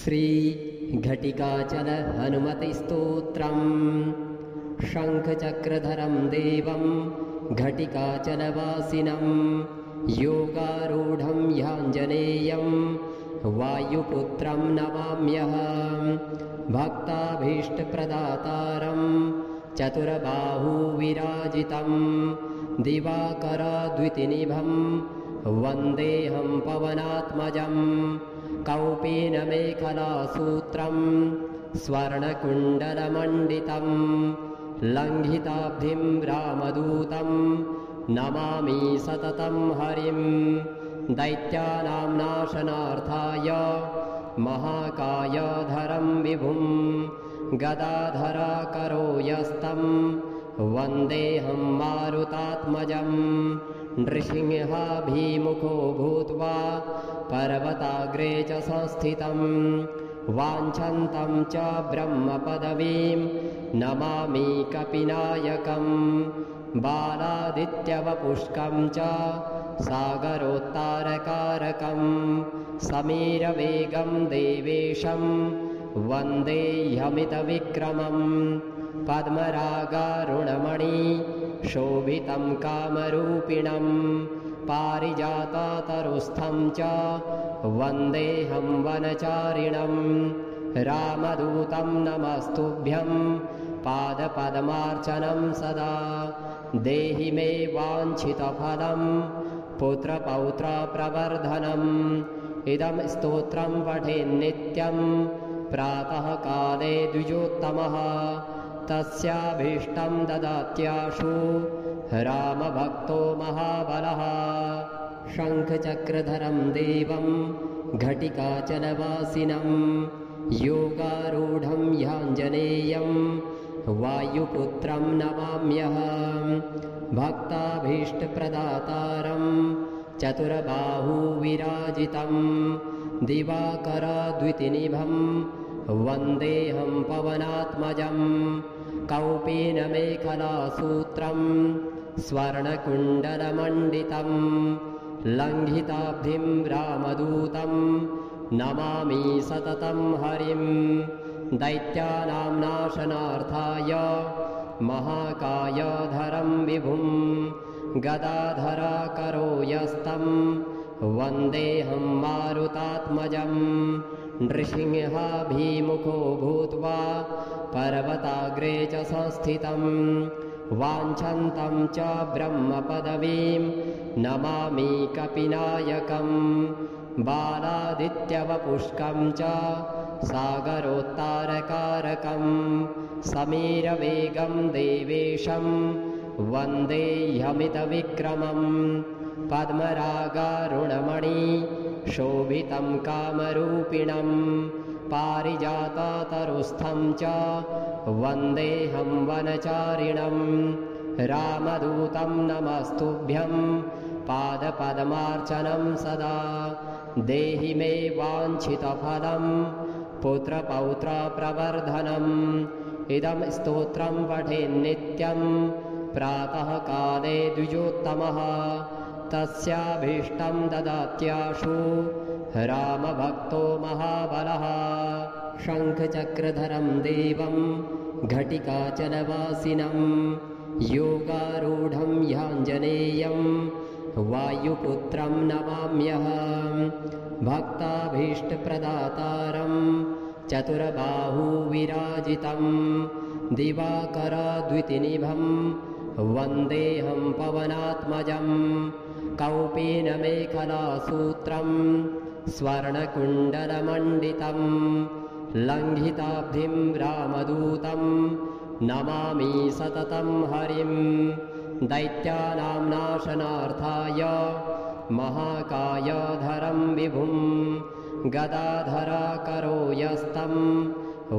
श्री घटिकाचल हनुमतिस्तोत्रम् शङ्खचक्रधरं देवं घटिकाचलवासिनं योगारूढं ह्याञ्जनेयं वायुपुत्रं नमाम्यहं भक्ताभीष्टप्रदातारं चतुरबाहुविराजितं दिवाकरद्वितिनिभं वन्देऽहं पवनात्मजं कौपीनमेखलासूत्रं स्वर्णकुण्डलमण्डितं लङ्घिताब्धिं रामदूतं नमामि सततं हरिं दैत्यानां नाशनार्थाय महाकायधरं विभुं गदाधराकरो यस्तं वन्देऽहं मारुतात्मजं नृसिंहाभिमुखो भूत्वा पर्वताग्रे च संस्थितं वाञ्छन्तं च ब्रह्मपदवीं नमामि कपिनायकं बालादित्यवपुष्कं च सागरोत्तारकारकं समीरवेगं देवेशं वन्देऽहमितविक्रमं पद्मरागारुणमणि शोभितं कामरूपिणं पारिजाततरुस्थं च वन्देऽहं वनचारिणं रामदूतं नमस्तुभ्यं पादपद्मार्चनं सदा देहि मे वाञ्छितफलं पुत्रपौत्रप्रवर्धनम् इदं स्तोत्रं पठेन्नित्यं प्रातःकाले द्विजोत्तमः तस्याभीष्टं ददात्याशु रामभक्तो महाबलः शङ्खचक्रधरं देवं घटिकाचलवासिनं योगारूढं ह्याञ्जनेयं वायुपुत्रं नमाम्यहं भक्ताभीष्टप्रदातारं चतुरबाहुविराजितं दिवाकरद्वितिनिभं वन्देऽहं पवनात्मजं कौपीनमेखलासूत्रं स्वर्णकुण्डलमण्डितं लङ्घिताब्धिं रामदूतं नमामि सततं हरिं दैत्यानां नाशनार्थाय महाकायधरं विभुं गदाधराकरो यस्तं वन्देऽहं मारुतात्मजं नृसिंहाभिमुखो भूत्वा पर्वताग्रे च संस्थितं वाञ्छन्तं च ब्रह्मपदवीं नमामि कपिनायकं बालादित्यवपुष्कं च सागरोत्तारकारकं समीरवेगं देवेशं वन्देऽहमितविक्रमं पद्मरागारुणमणि शोभितं कामरूपिणं पारिजाततरुस्थं च वन्देऽहं वनचारिणं रामदूतं नमस्तुभ्यं पादपद्मार्चनं सदा देहि मे वाञ्छितफलं पुत्रपौत्रप्रवर्धनम् इदं स्तोत्रं पठेन्नित्यं प्रातःकाले द्विजोत्तमः तस्याभीष्टं ददात्याशु रामभक्तो महाबलः शङ्खचक्रधरं देवं घटिकाचलवासिनं योगारूढं ह्याञ्जनेयं वायुपुत्रं नमाम्यहं भक्ताभीष्टप्रदातारं चतुरबाहुविराजितं दिवाकरद्वितिनिभं वन्देऽहं पवनात्मजं कौपीनमेखलासूत्रं स्वर्णकुण्डलमण्डितं लङ्घिताब्धिं रामदूतं नमामि सततं हरिं दैत्यानां नाशनार्थाय महाकायधरं विभुं गदाधराकरो यस्तं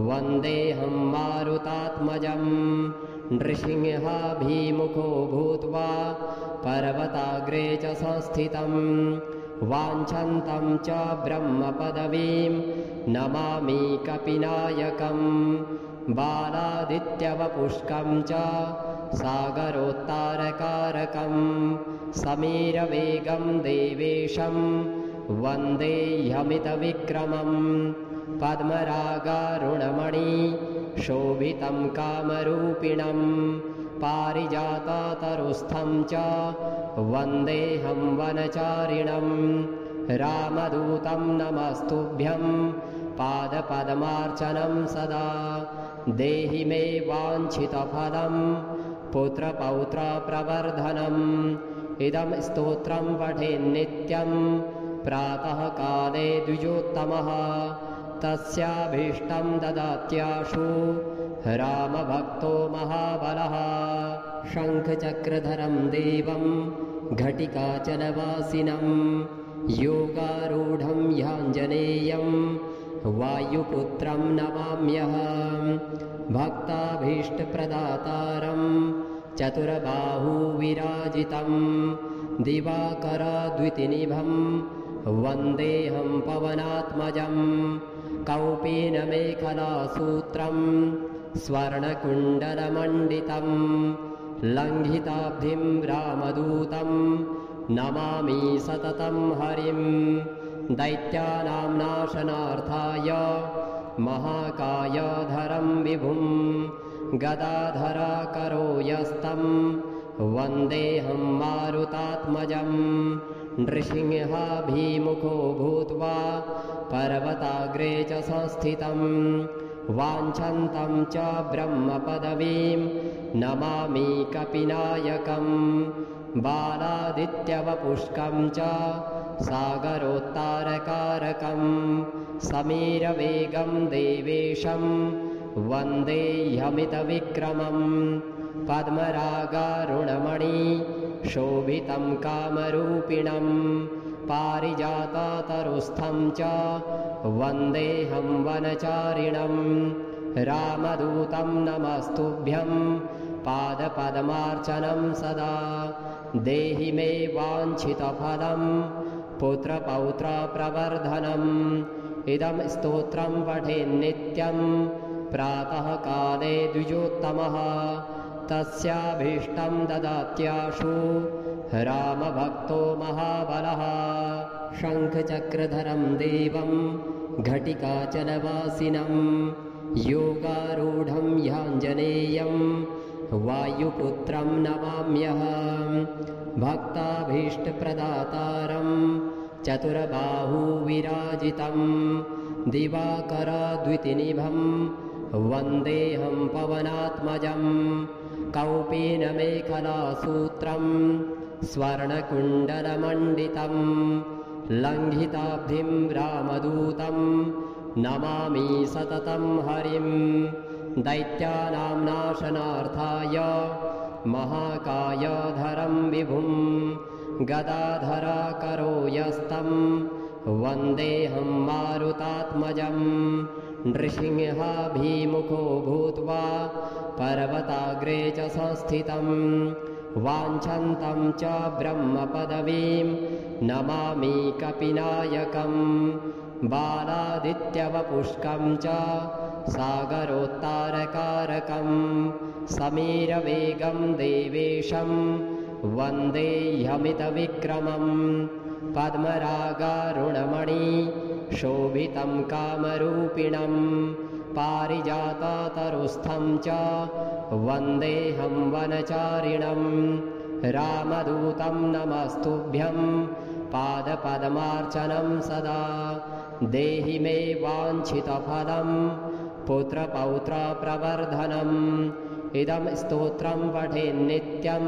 वन्देऽहं मारुतात्मजं नृसिंहाभिमुखो भूत्वा पर्वताग्रे च संस्थितं वाञ्छन्तं च ब्रह्मपदवीं नमामि कपिनायकं बालादित्यवपुष्कं च सागरोत्तारकारकं समीरवेगं देवेशं वन्देऽहमितविक्रमं पद्मरागारुणमणि शोभितं कामरूपिणं पारिजाततरुस्थं च वन्देऽहं वनचारिणं रामदूतं नमस्तुभ्यं पादपद्मार्चनं सदा देहि मे वाञ्छितफलं पुत्रपौत्रप्रवर्धनम् इदं स्तोत्रं पठेन्नित्यं प्रातःकाले द्विजोत्तमः तस्याभीष्टं ददात्याशु रामभक्तो महाबलः शङ्खचक्रधरं देवं घटिकाचलवासिनं योगारूढं ह्याञ्जनेयं वायुपुत्रं नमाम्यहं भक्ताभीष्टप्रदातारं चतुरबाहुविराजितं दिवाकरद्वितिनिभं वन्देऽहं पवनात्मजं कौपीनमेखलासूत्रं स्वर्णकुण्डलमण्डितं लङ्घिताब्धिं रामदूतं नमामि सततं हरिं दैत्यानां नाशनार्थाय महाकायधरं विभुं गदाधराकरो यस्तं वन्देऽहं मारुतात्मजं नृसिंहाभिमुखो भूत्वा पर्वताग्रे च संस्थितं वाञ्छन्तं च ब्रह्मपदवीं नमामि कपिनायकं बालादित्यवपुष्कं च सागरोत्तारकारकं समीरवेगं देवेशं वन्देऽहमितविक्रमं पद्मरागारुणमणि शोभितं कामरूपिणं पारिजाततरुस्थं च वन्देऽहं वनचारिणं रामदूतं नमस्तुभ्यं पादपद्मार्चनं सदा देहि मे वाञ्छितफलं पुत्रपौत्रप्रवर्धनम् इदं स्तोत्रं पठेन्नित्यं प्रातःकाले द्विजोत्तमः तस्याभीष्टं ददात्याशु रामभक्तो महाबलः शङ्खचक्रधरं देवं घटिकाचलवासिनं योगारूढं ह्याञ्जनेयं वायुपुत्रं नमाम्यहं भक्ताभीष्टप्रदातारं चतुरबाहुविराजितं दिवाकरद्वितिनिभं वन्देऽहं पवनात्मजं कौपीनमेखलासूत्रं स्वर्णकुण्डलमण्डितं लङ्घिताब्धिं रामदूतं नमामि सततं हरिं दैत्यानां नाशनार्थाय महाकायधरं विभुं गदाधराकरो यस्तं वन्देऽहं मारुतात्मजं नृसिंहाभिमुखो भूत्वा पर्वताग्रे च संस्थितं वाञ्छन्तं च ब्रह्मपदवीं नमामि कपिनायकं बालादित्यवपुष्कं च सागरोत्तारकारकं समीरवेगं देवेशं वन्देऽहमितविक्रमं पद्मरागारुणमणि शोभितं कामरूपिणं पारिजाततरुस्थं च वन्देऽहं वनचारिणं रामदूतं नमस्तुभ्यं पादपद्मार्चनं सदा देहि मे वाञ्छितफलं पुत्रपौत्रप्रवर्धनम् इदं स्तोत्रं पठेन्नित्यं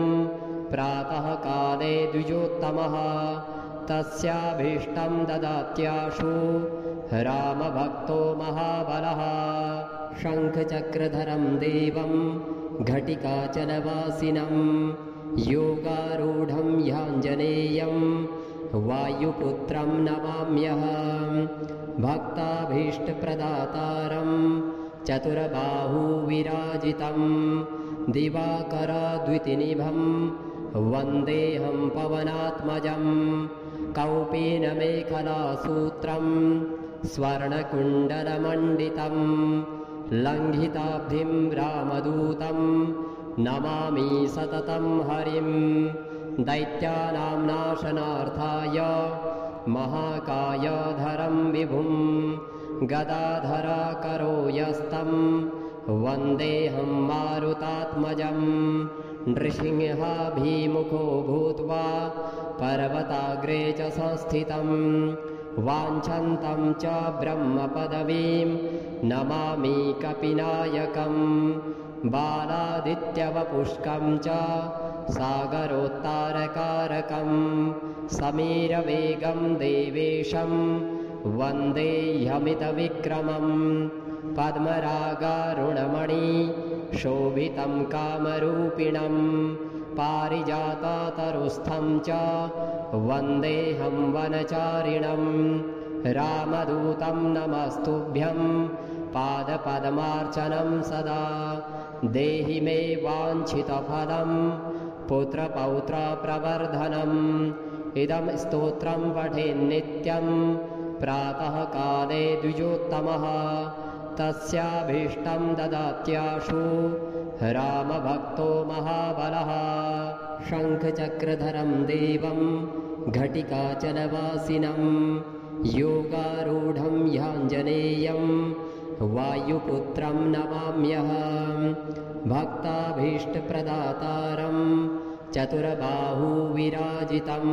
प्रातःकाले द्विजोत्तमः तस्याभीष्टं ददात्याशु रामभक्तो महाबलः शङ्खचक्रधरं देवं घटिकाचलवासिनं योगारूढं ह्याञ्जनेयं वायुपुत्रं नमाम्यहं भक्ताभीष्टप्रदातारं चतुरबाहुविराजितं दिवाकरद्वितिनिभं वन्देऽहं पवनात्मजं कौपीनमेखलासूत्रं स्वर्णकुण्डलमण्डितं लङ्घिताब्धिं रामदूतं नमामि सततं हरिं दैत्यानां नाशनार्थाय महाकायधरं विभुं गदाधराकरो यस्तं वन्देऽहं मारुतात्मजं नृसिंहाभिमुखो भूत्वा पर्वताग्रे च संस्थितं वाञ्छन्तं च ब्रह्मपदवीं नमामि कपिनायकं बालादित्यवपुष्कं च सागरोत्तारकारकं समीरवेगं देवेशं वन्देऽहमितविक्रमं पद्मरागारुणमणि शोभितं कामरूपिणं पारिजाततरुस्थं च वन्देऽहं वनचारिणं रामदूतं नमस्तुभ्यं पादपद्मार्चनं सदा देहि मे वाञ्छितफलं पुत्रपौत्रप्रवर्धनम् इदं स्तोत्रं पठेन्नित्यं प्रातःकाले द्विजोत्तमः तस्याभीष्टं ददात्याशु रामभक्तो महाबलः शङ्खचक्रधरं देवं घटिकाचलवासिनं योगारूढं ह्याञ्जनेयं वायुपुत्रं नमाम्यहं भक्ताभीष्टप्रदातारं चतुरबाहुविराजितं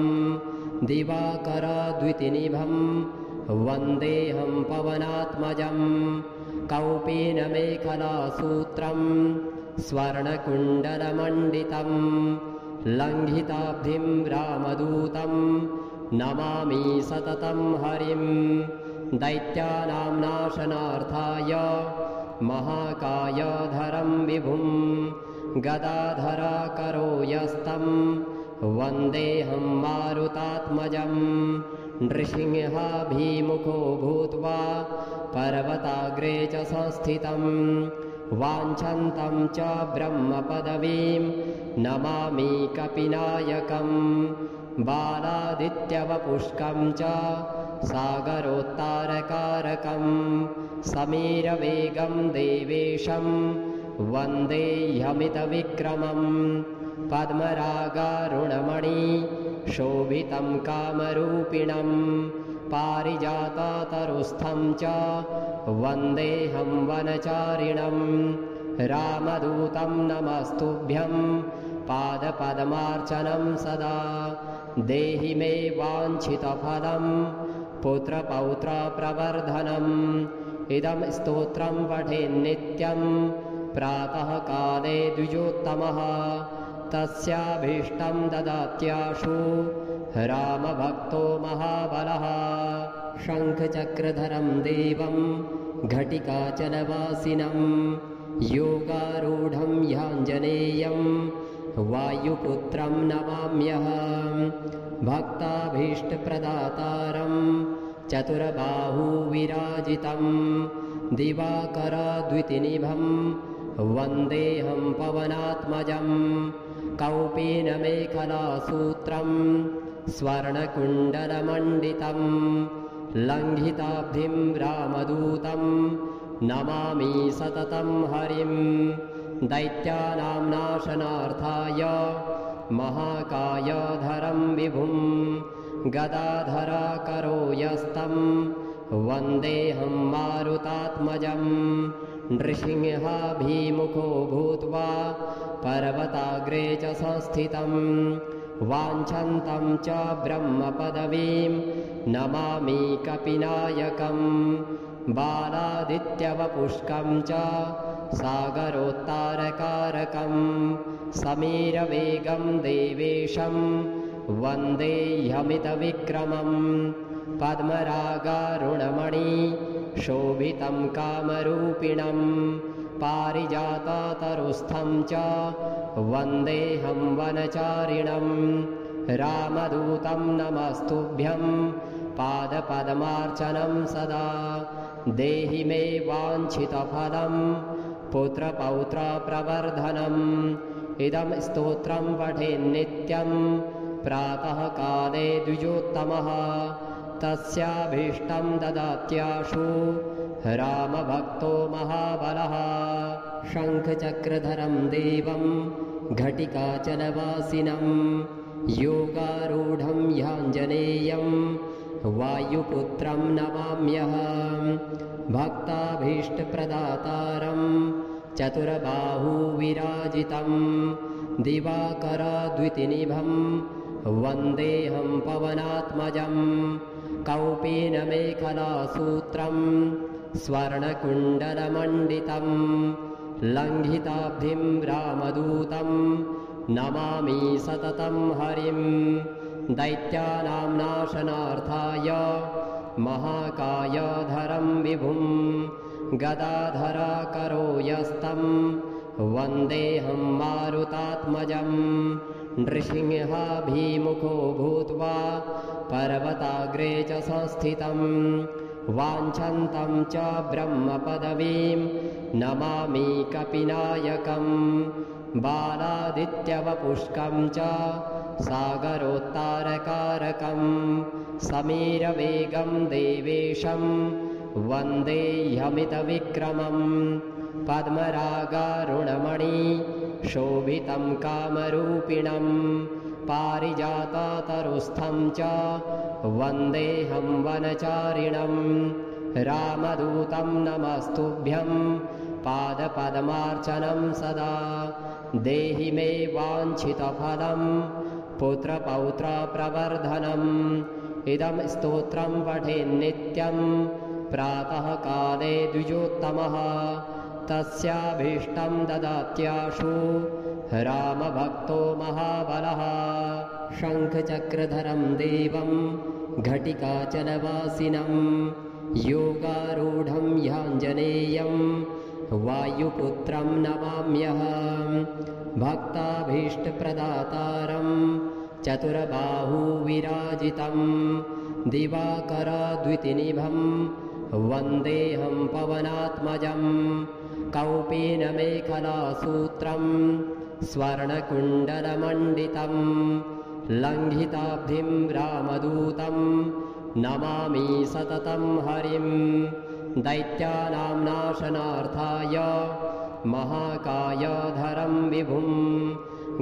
दिवाकरद्वितिनिभं वन्देऽहं पवनात्मजं कौपीनमेखलासूत्रं स्वर्णकुण्डलमण्डितं लङ्घिताब्धिं रामदूतं नमामि सततं हरिं दैत्यानां नाशनार्थाय महाकायधरं विभुं गदाधराकरो यस्तं वन्देऽहं मारुतात्मजं नृसिंहाभिमुखो भूत्वा पर्वताग्रे च संस्थितं वाञ्छन्तं च ब्रह्मपदवीं नमामि कपिनायकं बालादित्यवपुष्कं च सागरोत्तारकारकं समीरवेगं देवेशं वन्देऽहमितविक्रमं पद्मरागारुणमणि शोभितं कामरूपिणं पारिजाततरुस्थं च वन्देऽहं वनचारिणं रामदूतं नमस्तुभ्यं पादपद्मार्चनं सदा देहि मे वाञ्छितफलं पुत्रपौत्रप्रवर्धनम् इदं स्तोत्रं पठेन्नित्यं प्रातःकाले द्विजोत्तमः तस्याभीष्टं ददात्याशु रामभक्तो महाबलः शङ्खचक्रधरं देवं घटिकाचलवासिनं योगारूढं ह्याञ्जनेयं वायुपुत्रं नमाम्यहं भक्ताभीष्टप्रदातारं चतुरबाहुविराजितं दिवाकरद्वितिनिभं वन्देऽहं पवनात्मजं कौपीनमेखलासूत्रं स्वर्णकुण्डलमण्डितं लङ्घिताब्धिं रामदूतं नमामि सततं हरिं दैत्यानां नाशनार्थाय महाकायधरं विभुं गदाधराकरो यस्तं वन्देऽहं मारुतात्मजं नृसिंहाभिमुखो भूत्वा पर्वताग्रे च संस्थितं वाञ्छन्तं च ब्रह्मपदवीं नमामि कपिनायकं बालादित्यवपुष्कं च सागरोत्तारकारकं समीरवेगं देवेशं वन्देऽहमितविक्रमं पद्मरागारुणमणि शोभितं कामरूपिणं पारिजाततरुस्थं च वन्देऽहं वनचारिणं रामदूतं नमस्तुभ्यं पादपद्मार्चनं सदा देहि मे वाञ्छितफलं पुत्रपौत्रप्रवर्धनम् इदं स्तोत्रं पठेन्नित्यं प्रातःकाले द्विजोत्तमः तस्याभीष्टं ददात्याशु रामभक्तो महाबलः शङ्खचक्रधरं देवं घटिकाचलवासिनं योगारूढं ह्याञ्जनेयं वायुपुत्रं नमाम्यहं भक्ताभीष्टप्रदातारं चतुर्बाहुविराजितं दिवाकरद्युतिनिभं वन्देऽहं पवनात्मजं कौपीनमेखलासूत्रं स्वर्णकुण्डलमण्डितं लङ्घिताब्धिं रामदूतं नमामि सततं हरिं दैत्यानां नाशनार्थाय महाकायधरं विभुं गदाधराकरो यस्तं वन्देऽहं मारुतात्मजं नृसिंहाभिमुखो भूत्वा पर्वताग्रे च संस्थितं वाञ्छन्तं च ब्रह्मपदवीं नमामि कपिनायकं बालादित्यवपुष्कं च सागरोत्तारकारकं समीरवेगं देवेशं वन्देऽहमितविक्रमं पद्मरागारुणमणि शोभितं कामरूपिणं पारिजाततरुस्थं च वन्देऽहं वनचारिणं रामदूतं नमस्तुभ्यं पादपद्मार्चनं सदा देहि मे वाञ्छितफलं पुत्रपौत्रप्रवर्धनम् इदं स्तोत्रं पठेन्नित्यं प्रातःकाले द्विजोत्तमः तस्याभीष्टं ददात्याशु रामभक्तो महाबलः शङ्खचक्रधरं देवं घटिकाचलवासिनं योगारूढं ह्याञ्जनेयं वायुपुत्रं नमाम्यहं भक्ताभीष्टप्रदातारं चतुर्बाहुविराजितं दिवाकरद्युतिनिभं वन्देऽहं पवनात्मजं कौपीनमेखलासूत्रं स्वर्णकुण्डलमण्डितं लङ्घिताब्धिं रामदूतं नमामि सततं हरिं दैत्यानां नाशनार्थाय महाकायधरं विभुं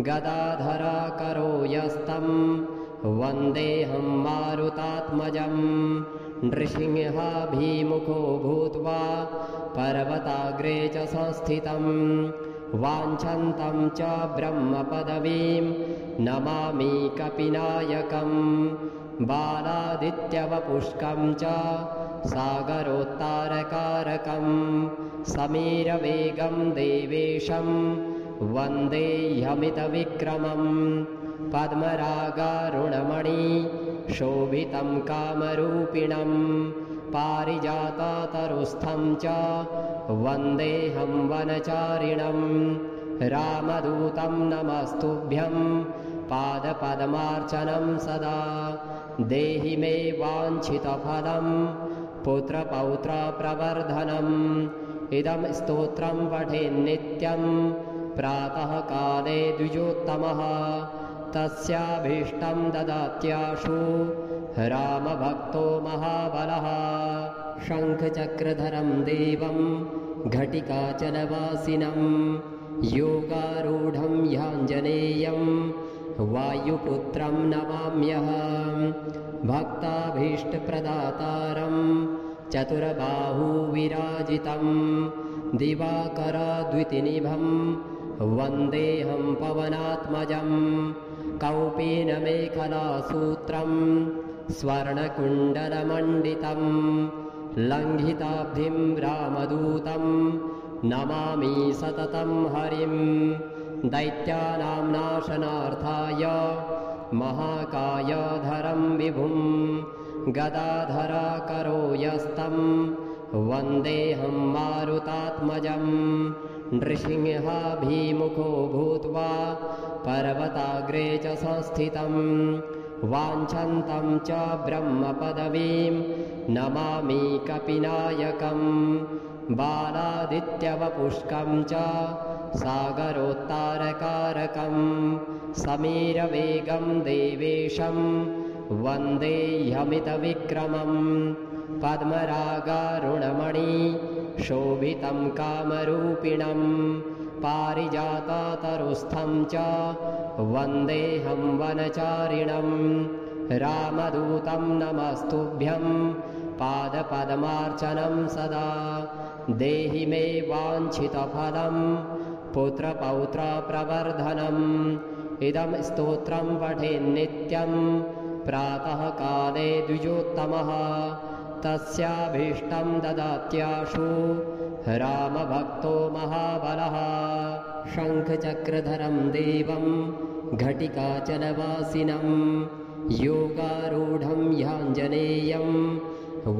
गदाधराकरो यस्तं वन्देऽहं मारुतात्मजं नृसिंहाभिमुखो भूत्वा पर्वताग्रे च संस्थितं वाञ्छन्तं च ब्रह्मपदवीं नमामि कपिनायकं बालादित्यवपुष्कं च सागरोत्तारकारकं समीरवेगं देवेशं वन्देऽहमितविक्रमं पद्मरागारुणमणि शोभितं कामरूपिणं पारिजाततरुस्थं च वन्देऽहं वनचारिणं रामदूतं नमस्तुभ्यं पादपद्मार्चनं सदा देहि मे वाञ्छितफलं पुत्रपौत्रप्रवर्धनम् इदं स्तोत्रं पठेन्नित्यं प्रातःकाले द्विजोत्तमः तस्याभीष्टं ददात्याशु रामभक्तो महाबलः शङ्खचक्रधरं देवं घटिकाचलवासिनं योगारूढं ह्याञ्जनेयं वायुपुत्रं नमाम्यहं भक्ताभीष्टप्रदातारं चतुर्बाहुविराजितं दिवाकरद्युतिनिभं वन्देऽहं पवनात्मजं कौपीनमेखलासूत्रं स्वर्णकुण्डलमण्डितं लङ्घिताब्धिं रामदूतं नमामि सततं हरिं दैत्यानां नाशनार्थाय महाकायधरं विभुं गदाधराकरो यस्तं वन्देऽहं मारुतात्मजं नृसिंहाभिमुखो भूत्वा पर्वताग्रे च संस्थितं वाञ्छन्तं च ब्रह्मपदवीं नमामि कपिनायकं बालादित्यवपुष्कं च सागरोत्तारकारकं समीरवेगं देवेशं वन्देऽहमितविक्रमं पद्मरागारुणमणि शोभितं कामरूपिणं पारिजाततरुस्थं च वन्देऽहं वनचारिणं रामदूतं नमस्तुभ्यं पादपद्मार्चनं सदा देहि मे वाञ्छितफलं पुत्रपौत्रप्रवर्धनम् इदं स्तोत्रं पठेन्नित्यं प्रातःकाले द्विजोत्तमः तस्याभीष्टं ददात्याशु रामभक्तो महाबलः शङ्खचक्रधरं देवं घटिकाचलवासिनं योगारूढं ह्याञ्जनेयं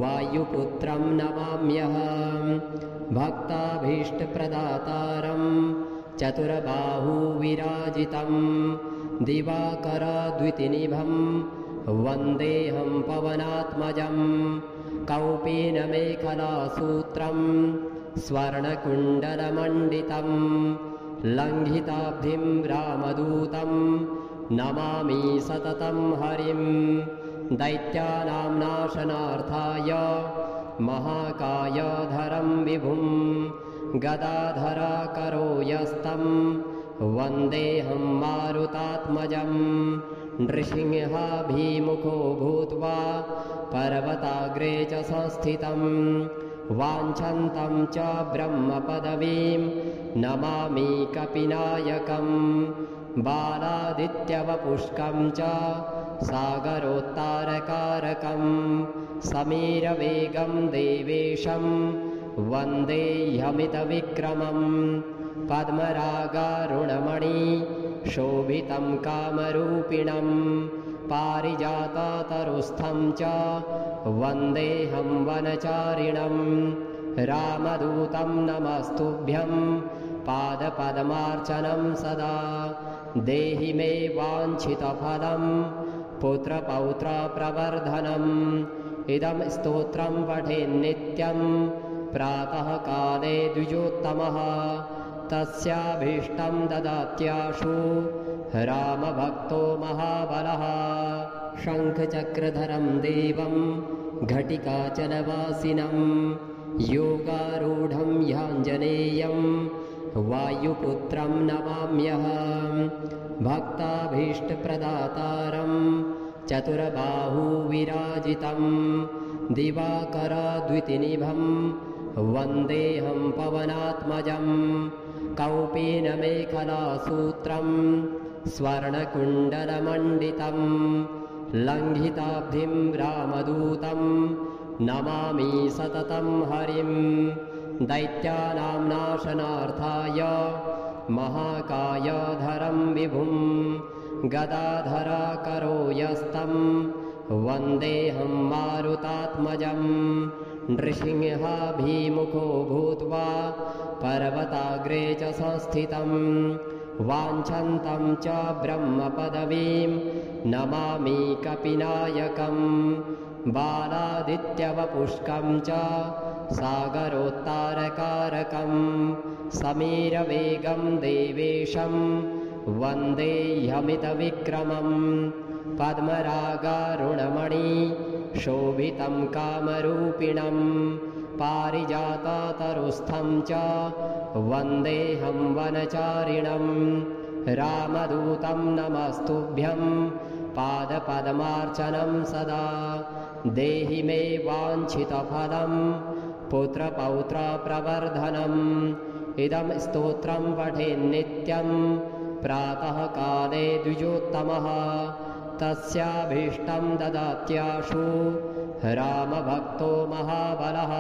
वायुपुत्रं नमाम्यहं भक्ताभीष्टप्रदातारं चतुर्बाहुविराजितं दिवाकरद्वितिनिभं वन्देऽहं पवनात्मजं कौपीनमेखलासूत्रं स्वर्णकुण्डलमण्डितं लङ्घिताब्धिं रामदूतं नमामि सततं हरिं दैत्यानां नाशनार्थाय महाकायधरं विभुं गदाधराकरो यस्तं वन्देऽहं मारुतात्मजं नृसिंहाभिमुखो भूत्वा पर्वताग्रे च संस्थितं वाञ्छन्तं च ब्रह्मपदवीं नमामि कपिनायकं बालादित्यवपुष्कं च सागरोत्तारकारकं समीरवेगं देवेशं वन्देऽहमितविक्रमं पद्मरागारुणमणि शोभितं कामरूपिणं पारिजाततरुस्थं च वन्देऽहं वनचारिणं रामदूतं नमस्तुभ्यं पादपद्मार्चनं सदा देहि मे वाञ्छितफलं पुत्रपौत्रप्रवर्धनम् इदं स्तोत्रं पठेन्नित्यं प्रातःकाले द्विजोत्तमः तस्याभीष्टं ददात्याशु रामभक्तो महाबलः शङ्खचक्रधरं देवं घटिकाचलवासिनं योगारूढं ह्याञ्जनेयं वायुपुत्रं नमाम्यहं भक्ताभीष्टप्रदातारं चतुर्बाहुविराजितं दिवाकरद्वितिनिभं वन्देऽहं पवनात्मजं कौपीनमेखलासूत्रं स्वर्णकुण्डलमण्डितं लङ्घिताब्धिं रामदूतं नमामि सततं हरिं दैत्यानां नाशनार्थाय महाकायधरं विभुं गदाधराकरो यस्तं वन्देऽहं मारुतात्मजं नृसिंहाभिमुखो भूत्वा पर्वताग्रे च संस्थितं वाञ्छन्तं च ब्रह्मपदवीं नमामि कपिनायकं बालादित्यवपुष्कं च सागरोत्तारकारकं समीरवेगं देवेशं वन्देऽहमितविक्रमं पद्मरागारुणमणि शोभितं कामरूपिणं पारिजाततरुस्थं च वन्देऽहं वनचारिणं रामदूतं नमस्तुभ्यं पादपद्मार्चनं सदा देहि मे वाञ्छितफलं पुत्रपौत्रप्रवर्धनम् इदं स्तोत्रं पठेन्नित्यं प्रातःकाले द्विजोत्तमः तस्याभीष्टं ददात्याशु रामभक्तो महाबलः